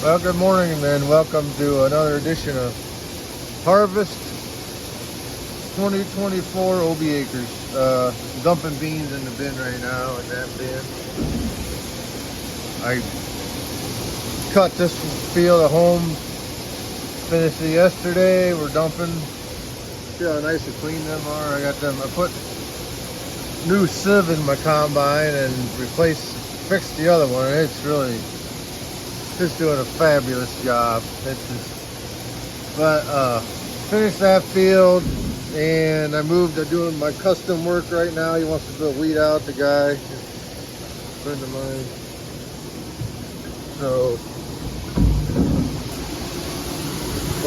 Well, good morning and welcome to another edition of Harvest 2024 OB Acres. Dumping beans in the bin right now in that bin. I cut this field at home, finished it yesterday. We're dumping. See how nice and clean them are. I put new sieve in my combine and fixed the other one. It's really just doing a fabulous job. Finished that field and I'm doing my custom work right now. He wants to do a weed out, the guy, a friend of mine. So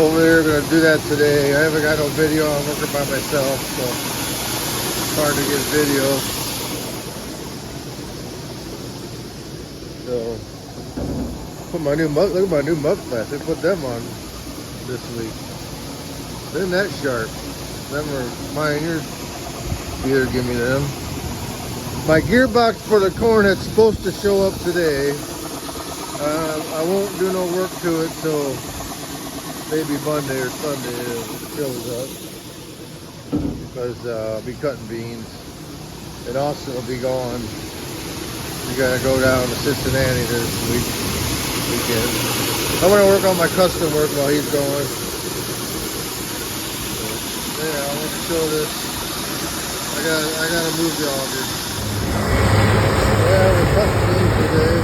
over there, gonna do that today. I haven't got no video. I'm working by myself, so it's hard to get video. So look at my new mug flats. They put them on this week. They're that sharp. Them are Pioneers. Either give me them. My gearbox for the corn that's supposed to show up today. I won't do no work to it till maybe Monday or Sunday it shows up, because I'll be cutting beans. And Austin will be gone. We gotta go down to Cincinnati this weekend. I'm gonna work on my custom work while he's going. So, yeah, I want to show this. I gotta move the auger. Yeah, we're cutting beans today.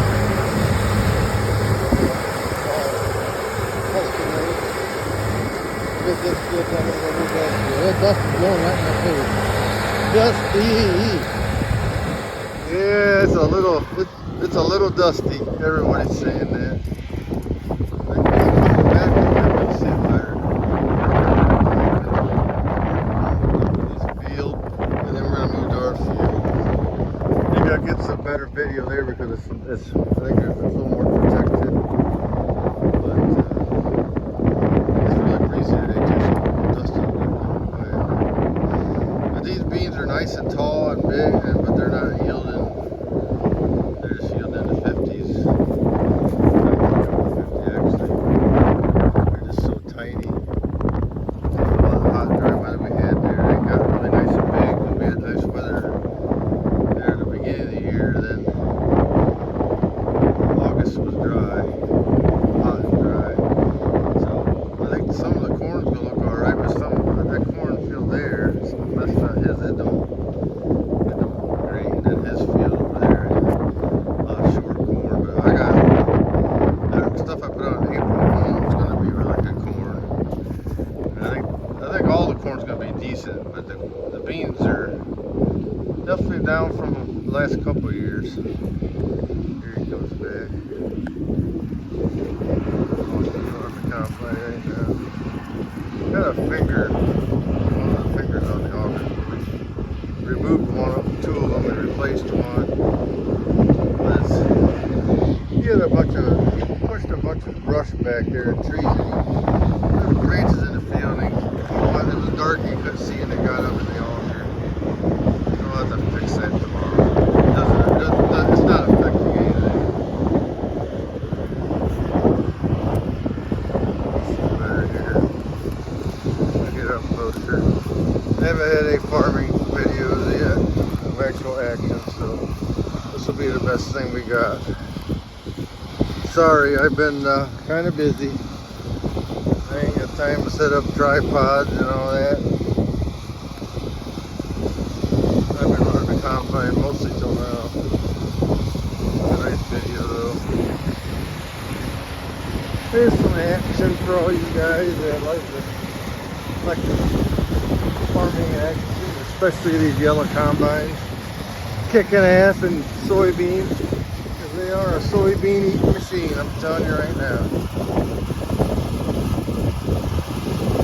That dust is blowing right in my face. Dusty. Yeah, it's a little dusty. Everybody's saying that. Coming back, we'll see better. This field, and then we're gonna move to our field. Maybe I'll get some better video there because I think it's a little more protected. Nice and tall and big, but they're not yielding. They're just yielding in the 50s. 50 actually. They're just so tiny. A lot of hot dry weather we had there. They got really nice and big. We had nice weather there at the beginning of the year. Then August was dry, hot and dry. So I think some of the corn's gonna look alright, but some of that cornfield there, that's not his. It don't green in his field over there. A lot of short corn, but I got that stuff I put out in April. It's going to be really good corn. And I think all the corn's going to be decent, but the beans are definitely down from the last couple of years. Here he comes back. Almost in front of the combine right now. Got a finger. One of the fingers on the auger. Removed two of them and replaced one. He had pushed a bunch of brush back there and trees. There were branches in the field, and when it was dark, you couldn't see, and they got up in the auger. I'll have to fix that tomorrow. It's not affecting anything. Better here. I'll get up closer. I haven't had any farming videos yet of actual action, so this will be the best thing we got. Sorry, I've been kind of busy. I ain't got time to set up tripods and all that. I've been running the combine mostly till now. A nice video though. Here's some action for all you guys that like the farming action, especially these yellow combines, kicking ass in soybeans, because they are a soybean eating machine, I'm telling you right now.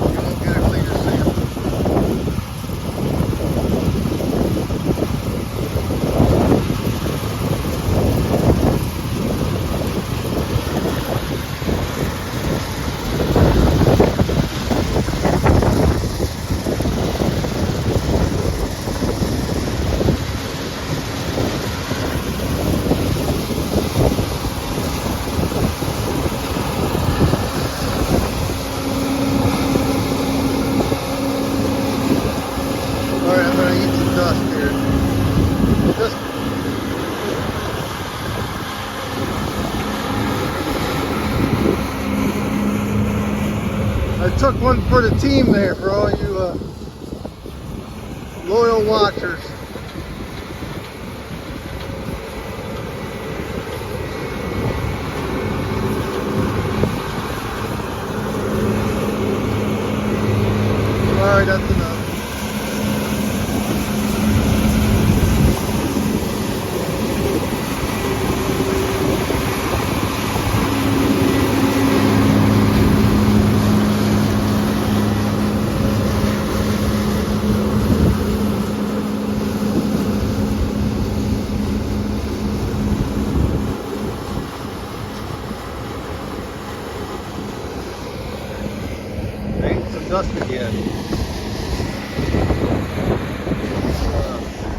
You won't get a cleaner sample. I took one for the team there for all you loyal watchers. Alright, that's enough. Dust again.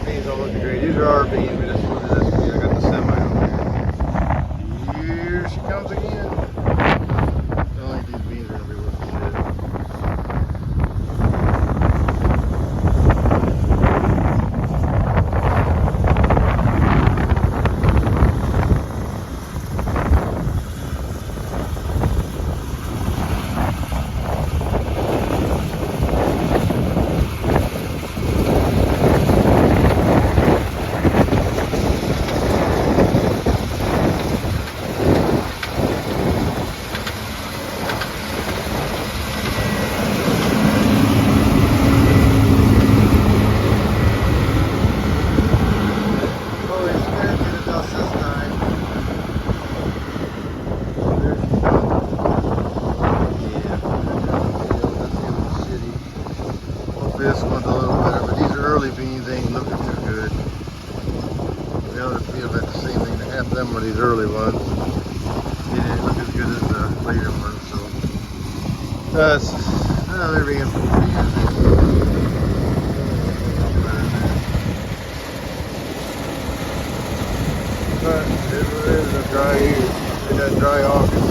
Beans don't look great. These are our beans. We just look at this bean. I got the semi over here. Here she comes again. I don't think these beans are gonna be worth This one's a little better, but these early beans ain't looking too good. The other field had the same thing. Half of them were these early ones. They didn't look as good as the later ones, so they're being pretty good. But it is a dry year. It had dry August.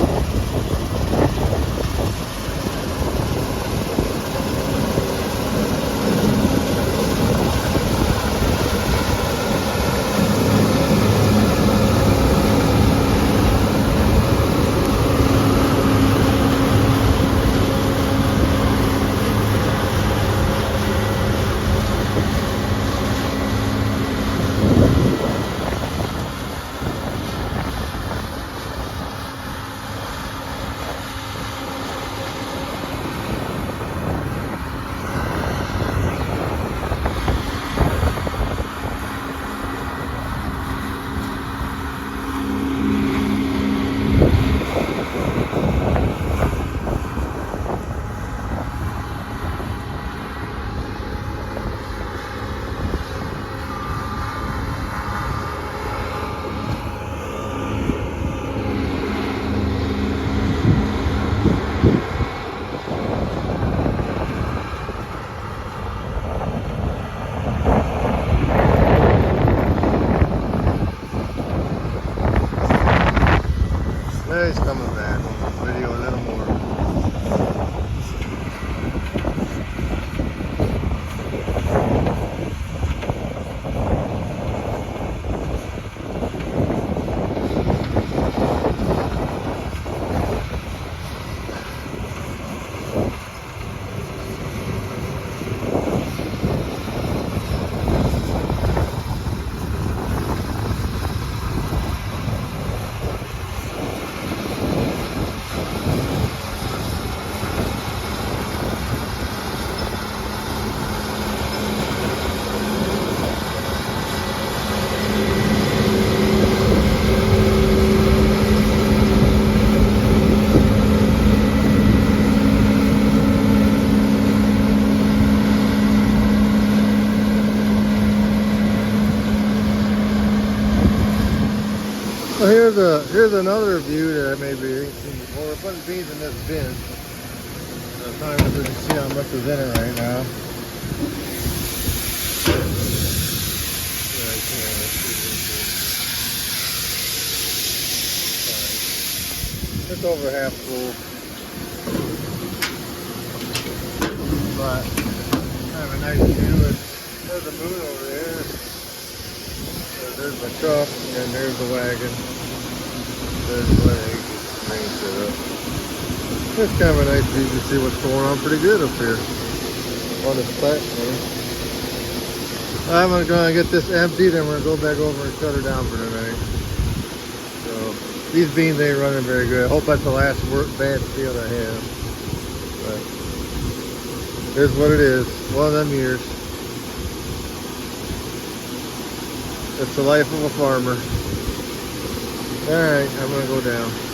He's coming back. Video a little more. Well, here's another view that I maybe ain't seen before. We're putting beans in this bin. I'm trying to see how much is in it right now. It's over half full. But kind of a nice view. There's the moon over there. There's my truck, and there's the wagon. There's the leg. Rain set up. It's kind of a nice view to see what's going on pretty good up here on this platform. I'm gonna get this empty, then we're gonna go back over and shut her down for tonight. So these beans ain't running very good. I hope that's the last bad field I have. But here's what it is. One of them years. It's the life of a farmer. Alright, I'm gonna go down.